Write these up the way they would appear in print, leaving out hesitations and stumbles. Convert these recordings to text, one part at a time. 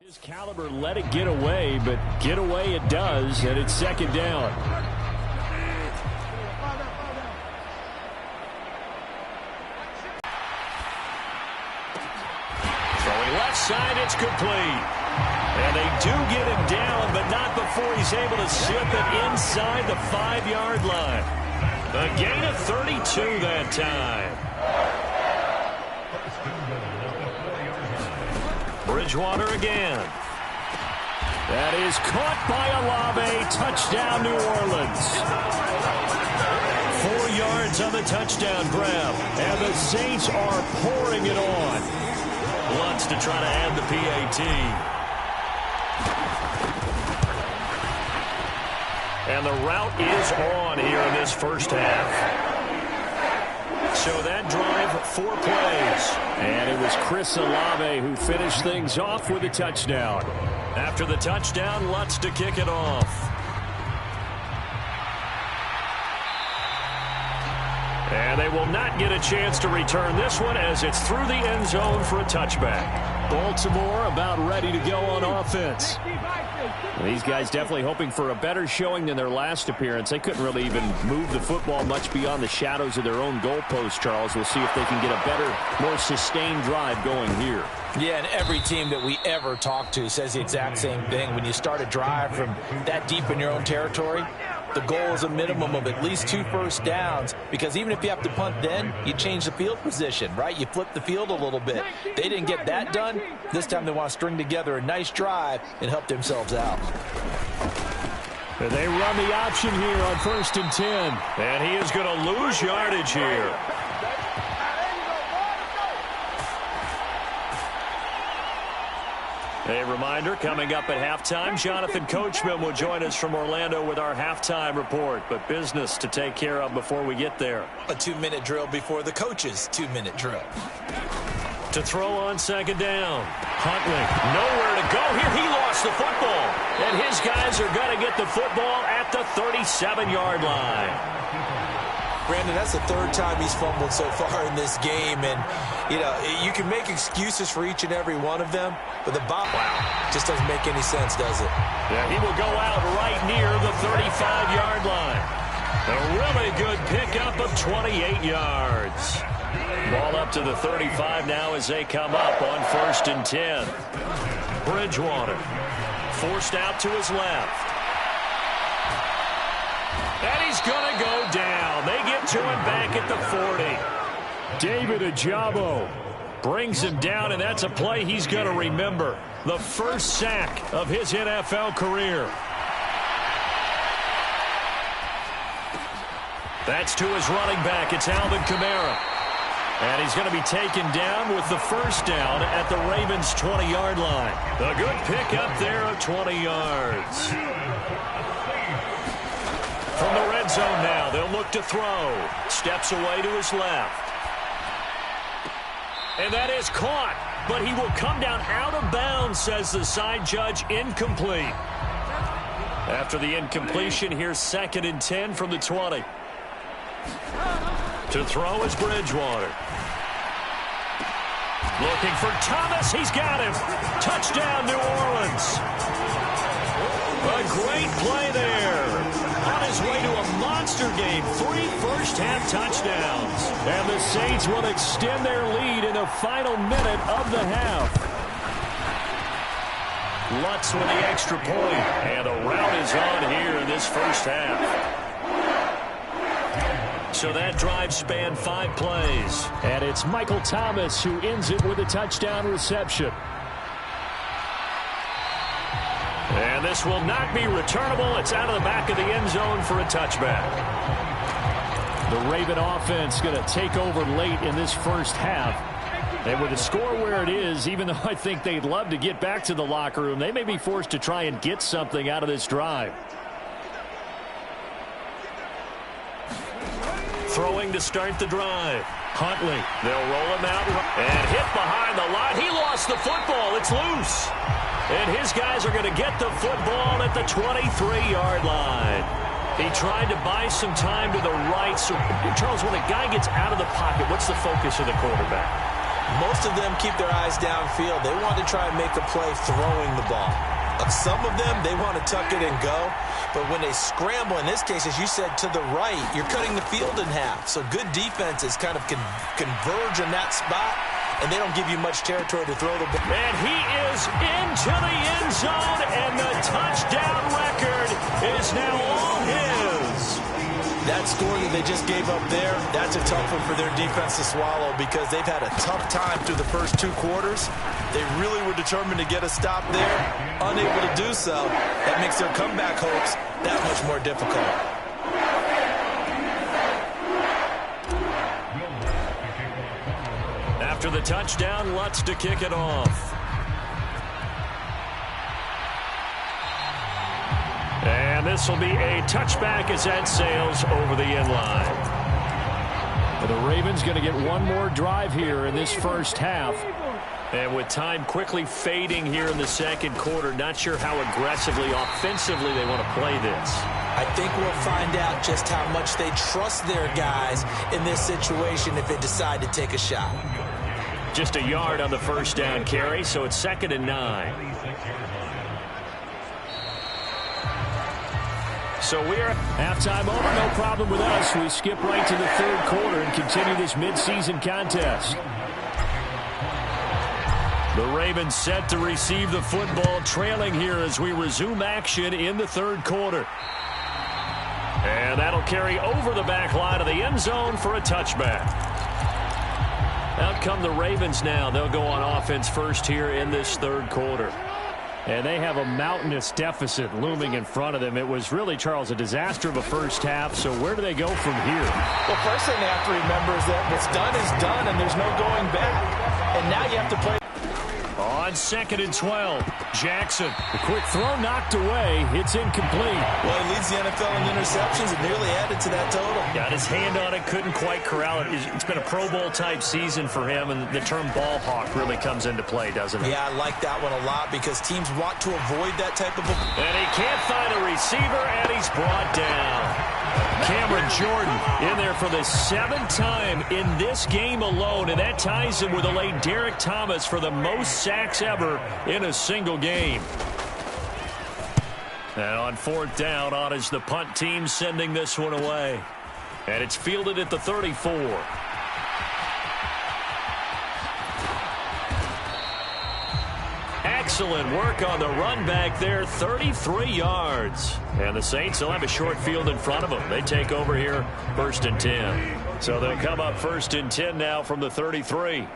His caliber let it get away, but get away it does, and it's second down. Throwing left side, it's complete. And they do get him down, but not before he's able to slip it inside the 5-yard line. A gain of 32 that time. Bridgewater again. That is caught by Olave. Touchdown, New Orleans. 4 yards on the touchdown grab. And the Saints are pouring it on. Wants to try to add the PAT. And the route is on here in this first half. So that drive, 4 plays. And it was Chris Olave who finished things off with a touchdown. After the touchdown, Lutz to kick it off. And they will not get a chance to return this one as it's through the end zone for a touchback. Baltimore about ready to go on offense. These guys definitely hoping for a better showing than their last appearance. They couldn't really even move the football much beyond the shadows of their own goalpost, Charles. We'll see if they can get a better, more sustained drive going here. Yeah, and every team that we ever talk to says the exact same thing. When you start a drive from that deep in your own territory, the goal is a minimum of at least 2 first downs, because even if you have to punt then, you change the field position, right? You flip the field a little bit. They didn't get that done. This time they want to string together a nice drive and help themselves out. And they run the option here on 1st and 10. And he is going to lose yardage here. A reminder, coming up at halftime, Jonathan Coachman will join us from Orlando with our halftime report. But business to take care of before we get there. A 2-minute drill before the coach's 2-minute drill. To throw on second down. Huntley, nowhere to go here. He lost the football. And his guys are going to get the football at the 37-yard line. Brandon, that's the 3rd time he's fumbled so far in this game. And, you know, you can make excuses for each and every one of them, but the ball just doesn't make any sense, does it? Yeah, he will go out right near the 35-yard line. A really good pickup of 28 yards. Ball up to the 35 now as they come up on 1st and 10. Bridgewater forced out to his left. And he's going to go down. They get to him back at the 40. David Ojabo brings him down, and that's a play he's going to remember. The first sack of his NFL career. That's to his running back. It's Alvin Kamara. And he's going to be taken down with the first down at the Ravens' 20-yard line. A good pickup there of 20 yards. From the red zone now, they'll look to throw. Steps away to his left. And that is caught, but he will come down out of bounds, says the side judge. Incomplete. After the incompletion, here's 2nd and 10 from the 20. To throw is Bridgewater. Looking for Thomas. He's got him. Touchdown, New Orleans. A great play there. On his way to a monster game. 3 first-half touchdowns. And the Saints will extend their lead in the final minute of the half. Lutz with the extra point. And the route is on here in this first half. So that drive spanned 5 plays. And it's Michael Thomas who ends it with a touchdown reception. And this will not be returnable. It's out of the back of the end zone for a touchback. The Raven offense going to take over late in this first half. And with the score where it is, even though I think they'd love to get back to the locker room, they may be forced to try and get something out of this drive. Throwing to start the drive. Huntley. They'll roll him out and hit behind the line. He lost the football. It's loose. And his guys are going to get the football at the 23-yard line. He tried to buy some time to the right. So, Charles, when a guy gets out of the pocket, what's the focus of the quarterback? Most of them keep their eyes downfield. They want to try and make a play throwing the ball. Some of them, they want to tuck it and go. But when they scramble, in this case, as you said, to the right, you're cutting the field in half. So good defenses kind of converge in that spot, and they don't give you much territory to throw the ball. And he is into the end zone, and the touchdown record is now all his. That score that they just gave up there, that's a tough one for their defense to swallow because they've had a tough time through the first 2 quarters. They really were determined to get a stop there, unable to do so. That makes their comeback hopes that much more difficult. After the touchdown, Lutz to kick it off. And this will be a touchback as that sails over the end line. The Ravens going to get one more drive here in this first half. And with time quickly fading here in the second quarter, not sure how aggressively, offensively they want to play this. I think we'll find out just how much they trust their guys in this situation if they decide to take a shot. Just a yard on the first down carry, so it's 2nd and 9. So we're halftime over, no problem with us. We skip right to the third quarter and continue this midseason contest. The Ravens set to receive the football, trailing here as we resume action in the third quarter. And that'll carry over the back line of the end zone for a touchback. Out come the Ravens now. They'll go on offense first here in this third quarter. And they have a mountainous deficit looming in front of them. It was really, Charles, a disaster of a first half. So where do they go from here? Well, first thing they have to remember is that what's done is done, and there's no going back. And now you have to play. On 2nd and 12, Jackson. The quick throw knocked away. It's incomplete. Well, he leads the NFL in interceptions and nearly added to that total. Got his hand on it, couldn't quite corral it. It's been a Pro Bowl-type season for him, and the term ball hawk really comes into play, doesn't it? Yeah, I like that one a lot because teams want to avoid that type of... And he can't find a receiver, and he's brought down. Cameron Jordan in there for the 7th time in this game alone, and that ties him with the late Derek Thomas for the most sacks ever in a single game. And on 4th down, on is the punt team sending this one away. And it's fielded at the 34. Excellent work on the run back there, 33 yards. And the Saints will have a short field in front of them. They take over here, 1st and 10. So they'll come up 1st and 10 now from the 33.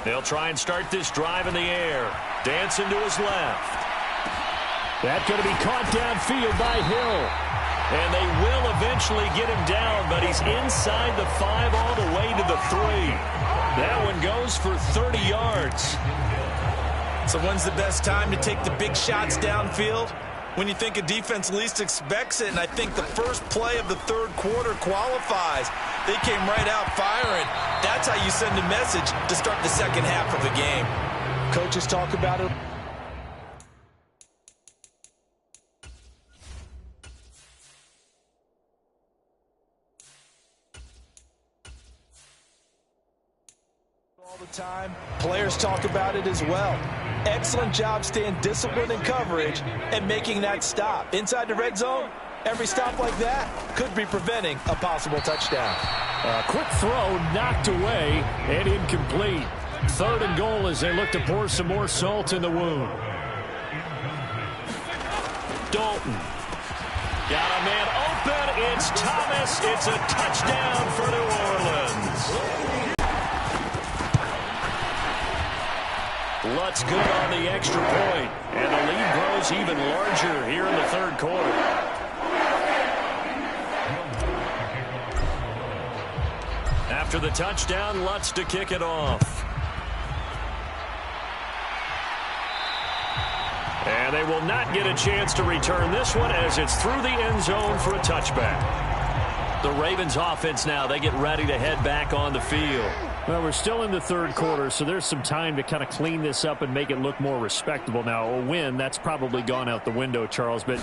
They'll try and start this drive in the air. Dancing to his left. That's going to be caught downfield by Hill. And they will eventually get him down, but he's inside the 5 all the way to the 3. That one goes for 30 yards. So when's the best time to take the big shots downfield? When you think a defense least expects it, and I think the first play of the third quarter qualifies. They came right out firing. That's how you send a message to start the second half of a game. Coaches talk about it. All the time. Players talk about it as well. Excellent job staying disciplined in coverage and making that stop. Inside the red zone, every stop like that could be preventing a possible touchdown. A quick throw knocked away and incomplete. 3rd and goal as they look to pour some more salt in the wound. Dalton. Got a man open. It's Thomas. It's a touchdown for New Orleans. Lutz good on the extra point, and the lead grows even larger here in the third quarter. After the touchdown, Lutz to kick it off. And they will not get a chance to return this one as it's through the end zone for a touchback. The Ravens offense now, they get ready to head back on the field. Well, we're still in the third quarter, so there's some time to kind of clean this up and make it look more respectable. Now, a win, that's probably gone out the window, Charles, but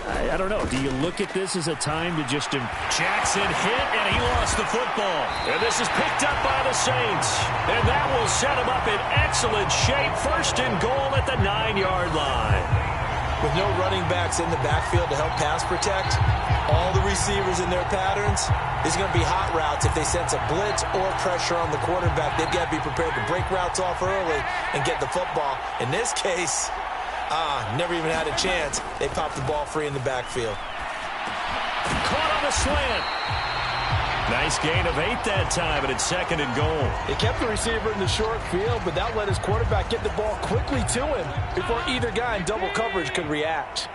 I don't know. Do you look at this as a time to just... Jackson hit, and he lost the football. And this is picked up by the Saints. And that will set him up in excellent shape. First and goal at the 9-yard line. With no running backs in the backfield to help pass protect, all the receivers in their patterns, there's going to be hot routes if they sense a blitz or pressure on the quarterback. They've got to be prepared to break routes off early and get the football. In this case... never even had a chance. They popped the ball free in the backfield. Caught on the slant. Nice gain of 8 that time, and it's second and goal. They kept the receiver in the short field, but that let his quarterback get the ball quickly to him before either guy in double coverage could react.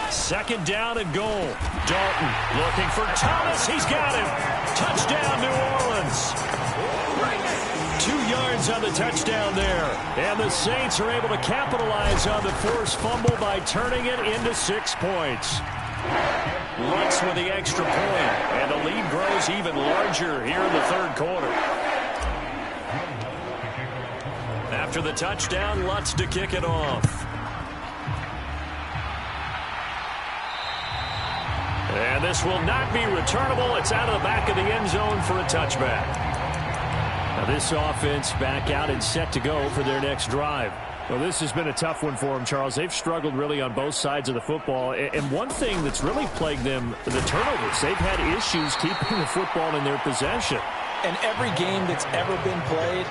Second down and goal. Dalton looking for Thomas. He's got him. Touchdown, New Orleans. 2 yards on the touchdown there. And the Saints are able to capitalize on the forced fumble by turning it into 6 points. Lutz with the extra point, and the lead grows even larger here in the third quarter. After the touchdown, Lutz to kick it off. And this will not be returnable. It's out of the back of the end zone for a touchback. Now this offense back out and set to go for their next drive. Well, this has been a tough one for them, Charles. They've struggled really on both sides of the football. And one thing that's really plagued them, the turnovers. They've had issues keeping the football in their possession. And every game that's ever been played,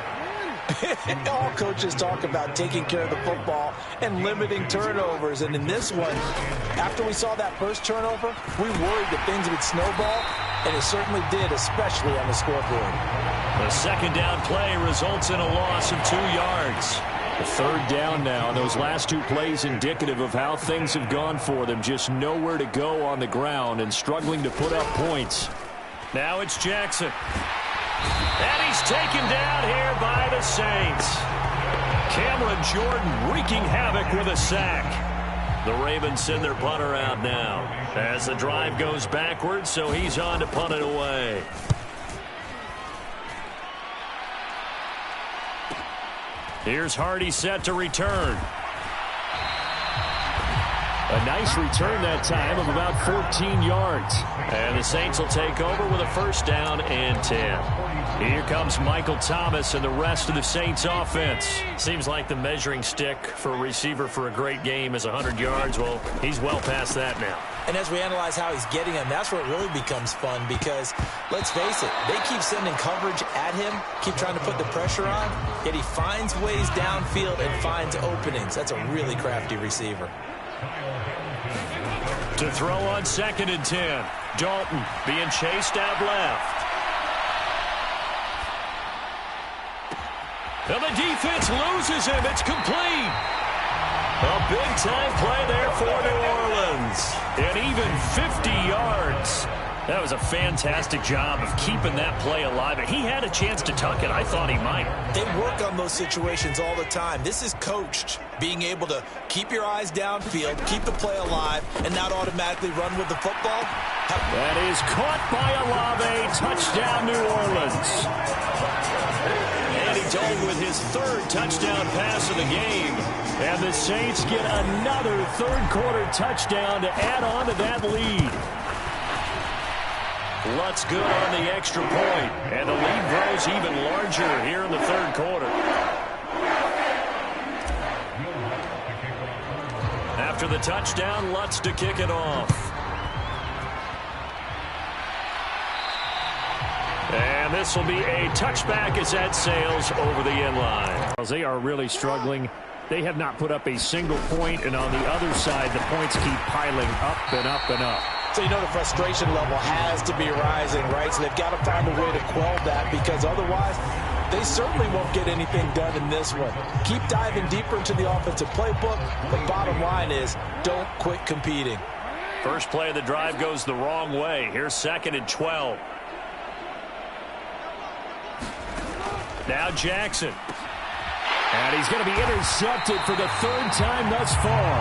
all coaches talk about taking care of the football and limiting turnovers. And in this one, after we saw that first turnover, we worried that things would snowball, and it certainly did, especially on the scoreboard. The second down play results in a loss of 2 yards. The third down now, and those last 2 plays indicative of how things have gone for them. Just nowhere to go on the ground and struggling to put up points. Now it's Jackson. And he's taken down here by the Saints. Cameron Jordan wreaking havoc with a sack. The Ravens send their punter out now as the drive goes backwards, so he's on to punt it away. Here's Hardy set to return. A nice return that time of about 14 yards. And the Saints will take over with a first down and 10. Here comes Michael Thomas and the rest of the Saints offense. Seems like the measuring stick for a receiver for a great game is 100 yards. Well, he's well past that now. And as we analyze how he's getting them, that's where it really becomes fun because, let's face it, they keep sending coverage at him, keep trying to put the pressure on, yet he finds ways downfield and finds openings. That's a really crafty receiver. To throw on second and 10. Dalton being chased out left. And the defense loses him. It's complete. A big-time play there for New Orleans. And even 50 yards. That was a fantastic job of keeping that play alive. He had a chance to tuck it. I thought he might. They work on those situations all the time. This is coached. Being able to keep your eyes downfield, keep the play alive, and not automatically run with the football. That is caught by Olave. Touchdown, New Orleans. Andy Dalton with his 3rd touchdown pass of the game. And the Saints get another third-quarter touchdown to add on to that lead. Lutz good on the extra point, and the lead grows even larger here in the third quarter. After the touchdown, Lutz to kick it off. And this will be a touchback as that sails over the end line. They are really struggling. They have not put up a single point, and on the other side, the points keep piling up and up and up. So you know the frustration level has to be rising, right? So they've got to find a way to quell that because otherwise they certainly won't get anything done in this one. Keep diving deeper into the offensive playbook. The bottom line is don't quit competing. First play of the drive goes the wrong way. Here's second and 12. Now Jackson. And he's going to be intercepted for the 3rd time thus far.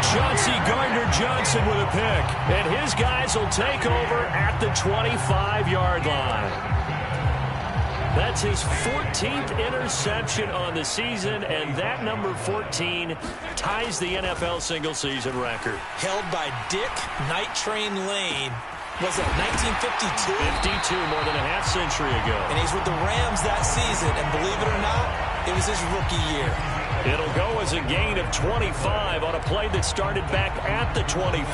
Chauncey Gardner-Johnson with a pick. And his guys will take over at the 25-yard line. That's his 14th interception on the season, and that number 14 ties the NFL single-season record. Held by Dick Night Train Lane. Was it 1952? 52, more than a half-century ago. And he's with the Rams that season, and believe it or not, it was his rookie year. It'll go as a gain of 25 on a play that started back at the 25.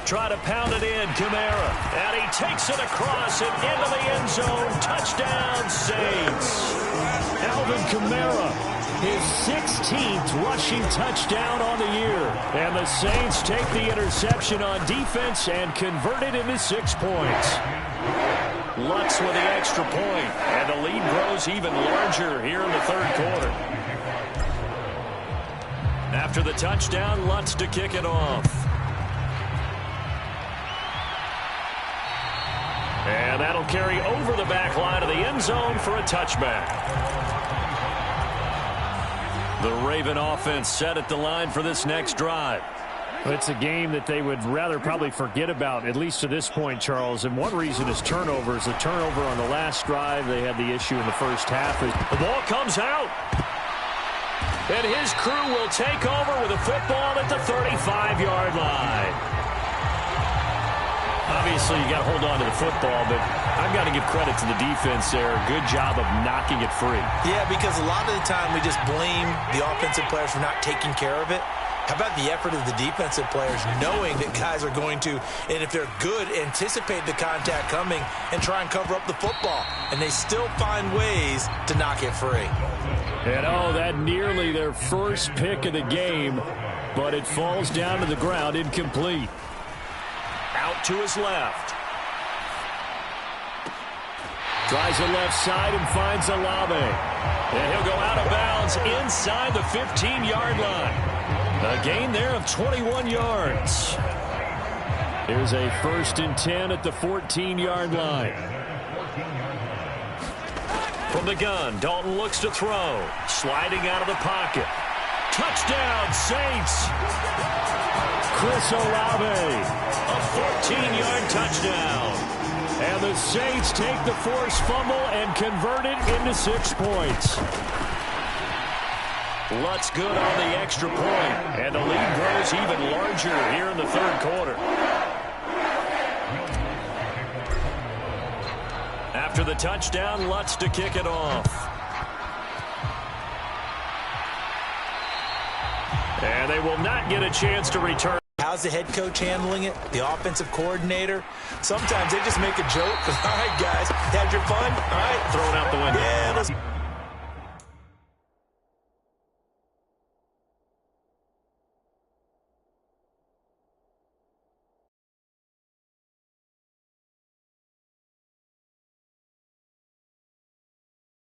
Try to pound it in, Kamara. And he takes it across and into the end zone. Touchdown, Saints. Alvin Kamara, his 16th rushing touchdown on the year. And the Saints take the interception on defense and convert it into 6 points. Lutz with the extra point, and the lead grows even larger here in the third quarter. After the touchdown, Lutz to kick it off. And that'll carry over the back line of the end zone for a touchback. The Raven offense set at the line for this next drive. It's a game that they would rather probably forget about, at least to this point, Charles. And one reason is turnovers. The turnover on the last drive, they had the issue in the first half. The ball comes out. And his crew will take over with a football at the 35-yard line. Obviously, you got to hold on to the football, but I've got to give credit to the defense there. Good job of knocking it free. Yeah, because a lot of the time we just blame the offensive players for not taking care of it. How about the effort of the defensive players knowing that guys are going to, and if they're good, anticipate the contact coming and try and cover up the football. And they still find ways to knock it free. And oh, that nearly their first pick of the game, but it falls down to the ground incomplete. Out to his left. Tries the left side and finds Olave. And he'll go out of bounds inside the 15-yard line. A gain there of 21 yards. Here's a 1st and 10 at the 14-yard line. From the gun, Dalton looks to throw. Sliding out of the pocket. Touchdown, Saints. Chris Olave. A 14-yard touchdown. And the Saints take the forced fumble and convert it into 6 points. Lutz good on the extra point, and the lead grows even larger here in the third quarter. After the touchdown, Lutz to kick it off. And they will not get a chance to return. How's the head coach handling it? The offensive coordinator? Sometimes they just make a joke. All right, guys.